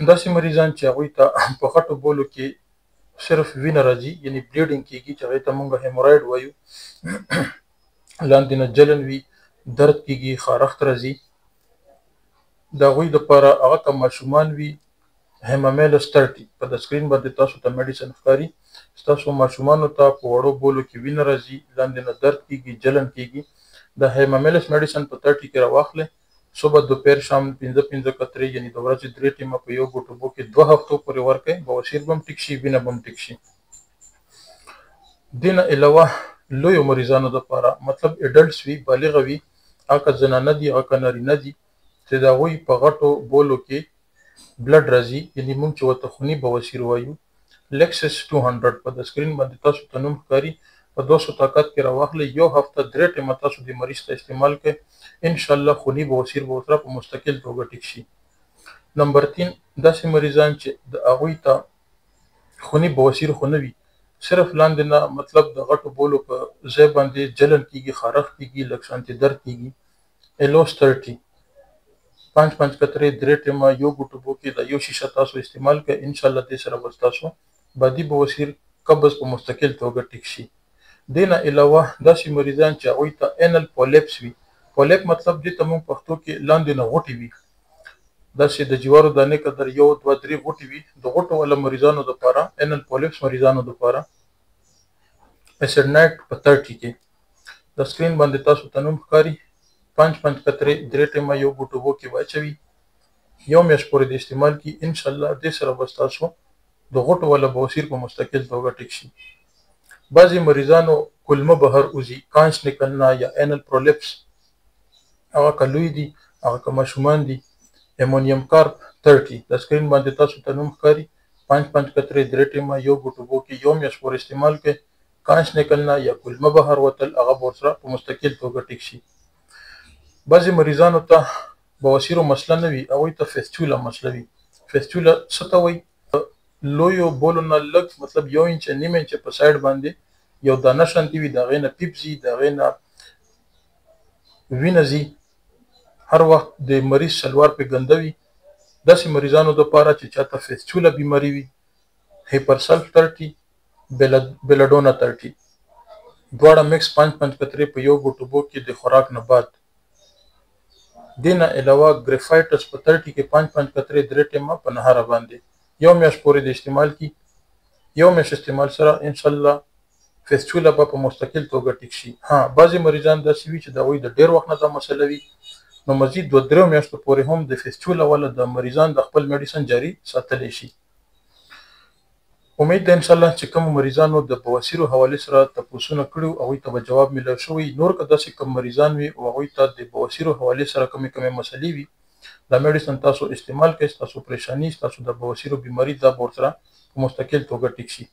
داسې مریضان چې هغوی ته په غټو بولو کې صرف وینه راځي، یعنی بلیډینګ کېږي چې هغې ته موږ هیمورایډ وایو، لاندې نه جلن وي، درد کېږي، خارښت راځي، د هغوی دپاره هغه که ماشومان وي هیمامیلس 30 په د سکرین باندې تاسو ته میډیسن ښکاري. ستاسو ماشومانو ته په وړو بولو کې وینه راځي، لاندې نه درد کېږي، جلن کېږي، د هیمامیلس میډیسن په 30 کې راواخلئ. صبح دوپهر شام 5 قطرې، یعنې د ورځې 3 ټیمه په یو ګوټ اوبو کې 2 هفتو پورې ورکړئ. بواسیر به هم ټیک شي، وینه به هم ټیک شي. دې نه علاوه لویو مریضانو دپاره، مطلب ایډلټس وي، بالغه وي، هغه که زنانه دي هغه که نارینه دي، چې د هغوی په غټو بولو کې بلډ راځي، یعنې موږ چې ورته خوني بواسیر وایو، لیکسس 200 په د سکرین باندې تاسو ته نوم ښکاري، په 200 طاقت کې راواخلئ. یو هفته 3 ټیمه تاسو د مریض ته استعمال کړئ، انشاءالله خوني بواسیر به ورسره په مستقل توګه ټیک شي. نمبر 3 داسې مریضان چې د هغوی ته خوني بواسیر خو نه وي، صرف لاندې نه مطلب د غټو بولو په ځای باندې جلن کېږي، خارښت کېږي، لږ شانتې درد کېږي. ایلوس 30 5 قطرې 3 ټیمه یو ګوټ اوبو کې د یو شیشه تاسو استعمال کړئ، انشاءالله دې سره به ستاسو بادي بواسیر قبض په مستقل توګه ټیک شي. دې نه علاوه داسې مریضان چې هغوی ته اینل پولیپس وي، پولیپ مطلب دې ته موږ پښتو کې لاندې نه غوټې وي، داسې د جوارو دانې قدر 1 2 3 غوټې وي، د غوټو والا مریضانو دپاره، اینل پولیپس مریضانو دپاره اسیډنایټ په 30 کې د سکرین باندې تاسو ته نوم ښکاري، 5 قطرې 3 ټیمه یو ګوټ اوبو کې واچوي، یو میاشت پورې د استعمال کی، انشاءالله دې سره به ستاسو د غوټو والا بواسیر په مستقل توګه ټیک شي. بعضې مریضانو کولمه بهر وځي، کانچ نکلنا یا اینل پرولیپس، هغه که لوی دي هغه که ماشومان دي، امونیم کارپ 30 د سکرین باندې تاسو ته نوم ښکاري، 5 قطرې 3 ټیمه یو ګوټ اوبو کې یو میاشت پورې استعمال کړئ. کانچ نکلنا یا کولمه بهر وتل هغه به ورسره په مستقل توګه ټیک شي. بعضې مریضانو ته بواسیرو مسله نه وي، هغوی ته فیسچولا مسله وي. فیسچولا څه ته وایي؟ لویو بولو نه لږ مطلب 1 انچه نیم انچه په سایډ باندې یو دانه شانتې وي، د هغې نه پیپ ځي، د هغې نه وینه ځي، هر وخت د مریض شلوار پې ګنده وي. داسې مریضانو دپاره چې چاته فیسچولا بیماري وي، هیپرسلف 30 بیلډونا 30 دواړه مکس 5 قطرې په یو ګوټ اوبو کې د خوراک نه بعد. دې نه علاوه ګریفایټس په 30 کې 5 قطرې 3 ټیمه په نهاره باندې یو میاشت پورې د استعمال کی. یو میاشت استعمال سره انشاءالله فیسچولا به په مستقل توګه ټیک شي. ها بعضې مریضان داسې وي چې د هغوی د ډېر وخت نه دا مسله وي، نو مزید 2-3 میاشتو پورې هم د فیسچولا والا د مریضان د خپل میډیسن جاري ساتلی شي. امید ده انشاءالله چې کوم مریضانو د بواسیرو حوالې سره تپوسونه کړي هغوی ته به جواب میلاو شوی. نور که داسې کوم مریضان وي او هغوی ته د بواسیرو حوالې سره کومې مسلې وي، دا میډیسن تاسو استعمال کړئ، ستاسو پریشاني، ستاسو د بواسیرو بیماري دا به ورسره په مستقل توګه ټیک شي.